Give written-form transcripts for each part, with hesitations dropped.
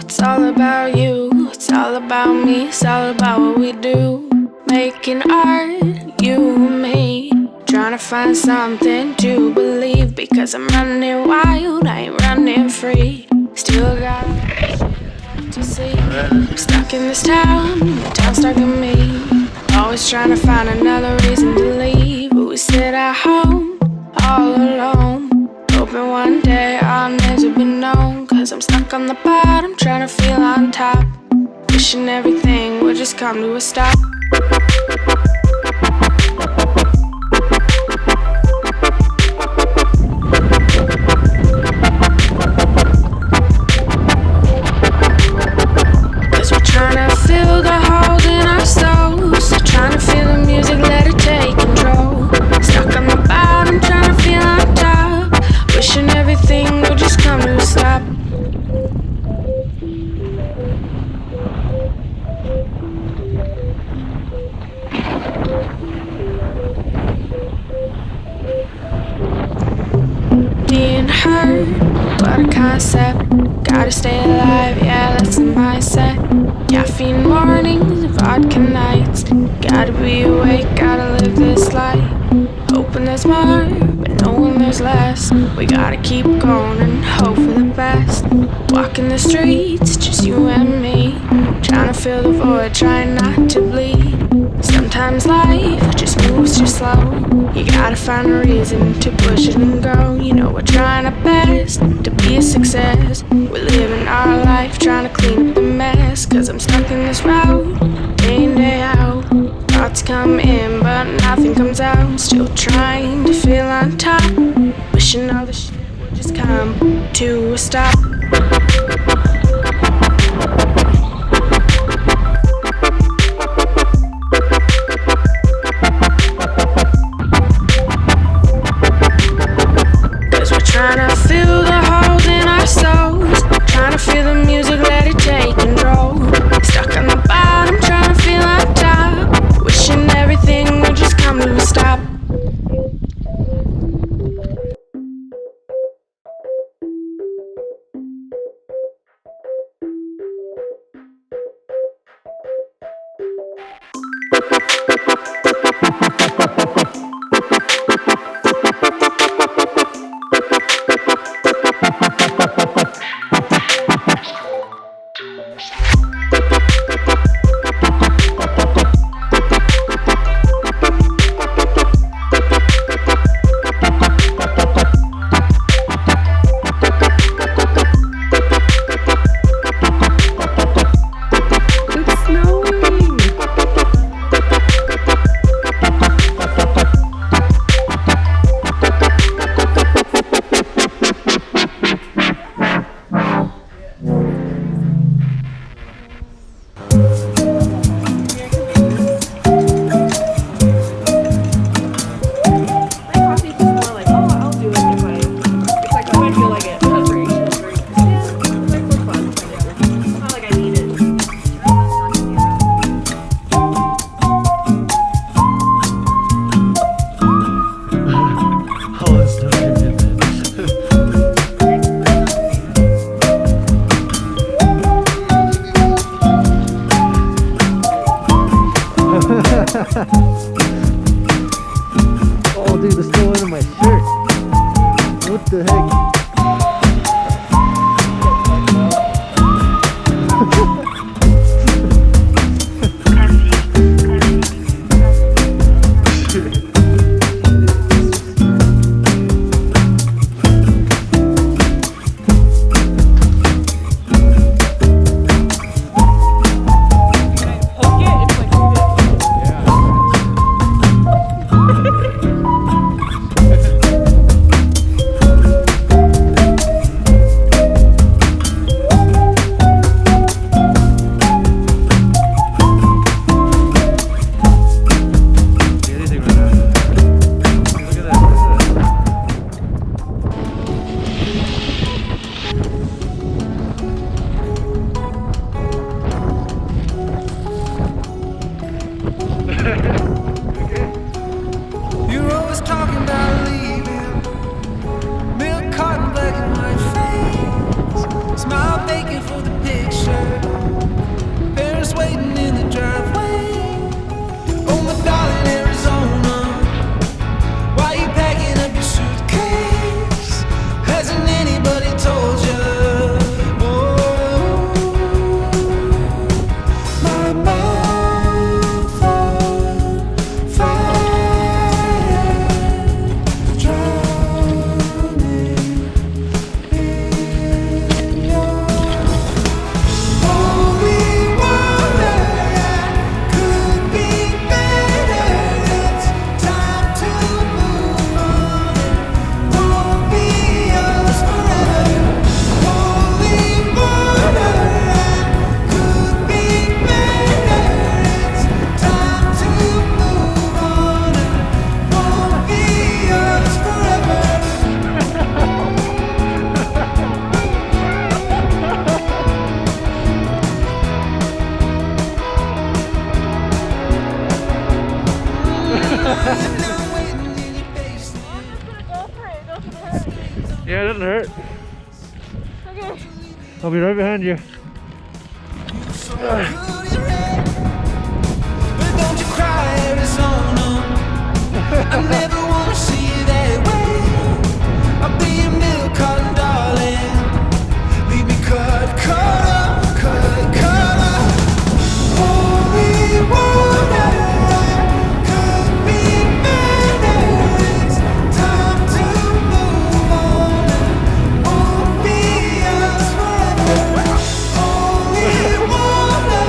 It's all about you, it's all about me, it's all about what we do. Making art, you and me, trying to find something to believe. Because I'm running wild, I ain't running free. Still got shit to see. I'm stuck in this town, and the town's stuck in me. Always trying to find another reason to leave, but we sit at home, all alone, hoping one day I'll never be known. Cause I'm stuck on the bottom, trying to feel on top, wishing everything would just come to a stop. Cause we're trying to fill the holes in our souls, trying to feel the music, let it take control. Stuck on the bottom, trying to feel on top, wishing everything would just come to a stop. Being hurt, what a concept. Gotta stay alive, yeah, that's the mindset. Caffeine mornings, vodka nights. Gotta be awake, gotta live this life. Hoping there's more, but knowing there's less. We gotta keep going and hope for the best. Walking the streets, just you and me, trying to fill the void, trying not to bleed. Sometimes life just moves too slow. You gotta find a reason to push it and go. You know we're trying our best to be a success. We're living our life, trying to clean up the mess. Cause I'm stuck in this route, day in, day out. Thoughts come in, but nothing comes out. Still trying to feel on top, wishing all the shit would just come to a stop. Oh dude, the snow under my shirt. What the heck? You're always talking about leaving. Milk carton, black and white face. Smile vacant for the picture. Parents waiting in the driveway. Oh my darling Arizona, why you packing up your suitcase? Hasn't anybody told you? Oh, my mouth on fire, drowning in your holy water. Could be better. It's time to move on. Won't be us forever. Holy water. Could be better. It's time to move on. Won't be us forever. Yeah, it doesn't hurt. Okay. I'll be right behind you. But don't you cry, Arizona. I never wanna see you that way. I'll be your milk carton, darling. Leave me cut up. Holy water could be better. It's time to move on. Won't be us forever. Holy water.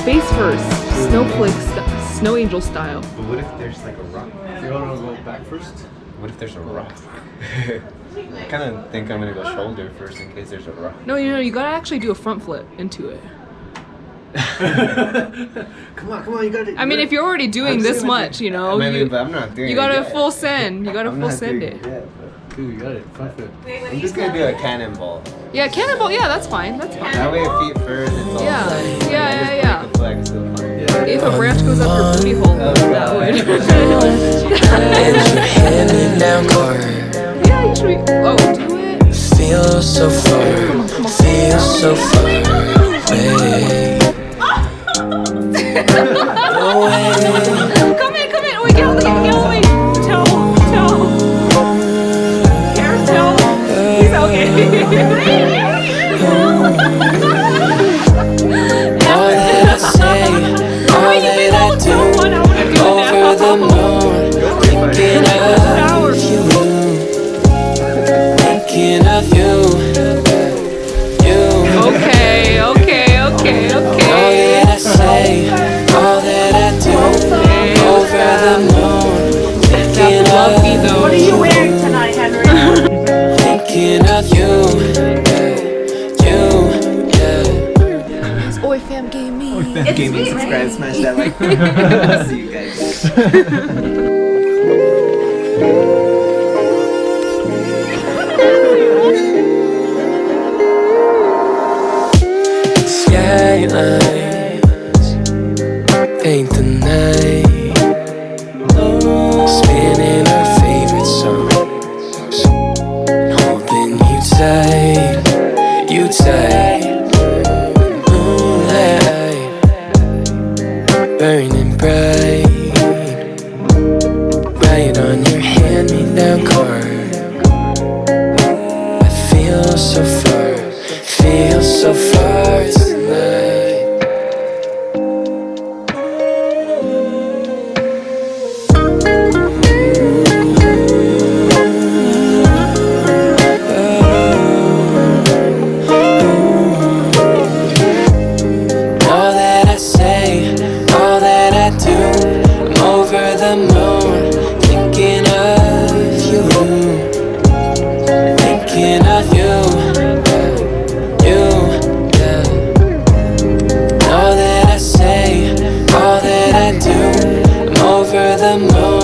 Face first, snowflake, snow angel style. But what if there's like a rock? You want to go back first? What if there's a rock? I kind of think I'm gonna go shoulder first in case there's a rock. No, you gotta actually do a front flip into it. Come on, you gotta. I mean, if you're already doing this much, you know, Maybe, but I'm not doing you it gotta yet. full send. You gotta I'm full not send doing it. yet, Dude, you got it. Front flip. I'm just gonna do a cannonball. Yeah, cannonball. Yeah, that's fine. That's fine. That way, feet first. It's all Yeah. fine. Yeah, I just yeah, yeah. break the flag, still fine. If a branch goes up your booty hole, that would. Hand down car. Yeah, you should. Oh, do it. Feel so far. Feel so far away. Come in. Wait, get away. Tell. Here, tell. He's okay. All that I say, all that I do, over the moon, thinking of you, Okay. All that I say, all that I do, over the moon, thinking of you. What are you wearing tonight, Henry? Thinking of you, yeah. Oi, fam, gave me. Give me subscribe, smash that like. See you guys. Skylines paint the night, spinning our favorite songs, holding you tight, moonlight burning bright, right on your hand-me-down card. I feel so far tonight. All that I say, all that I do, I'm over the moon, thinking of you, thinking of you. All that I say, all that I do, I'm over the moon.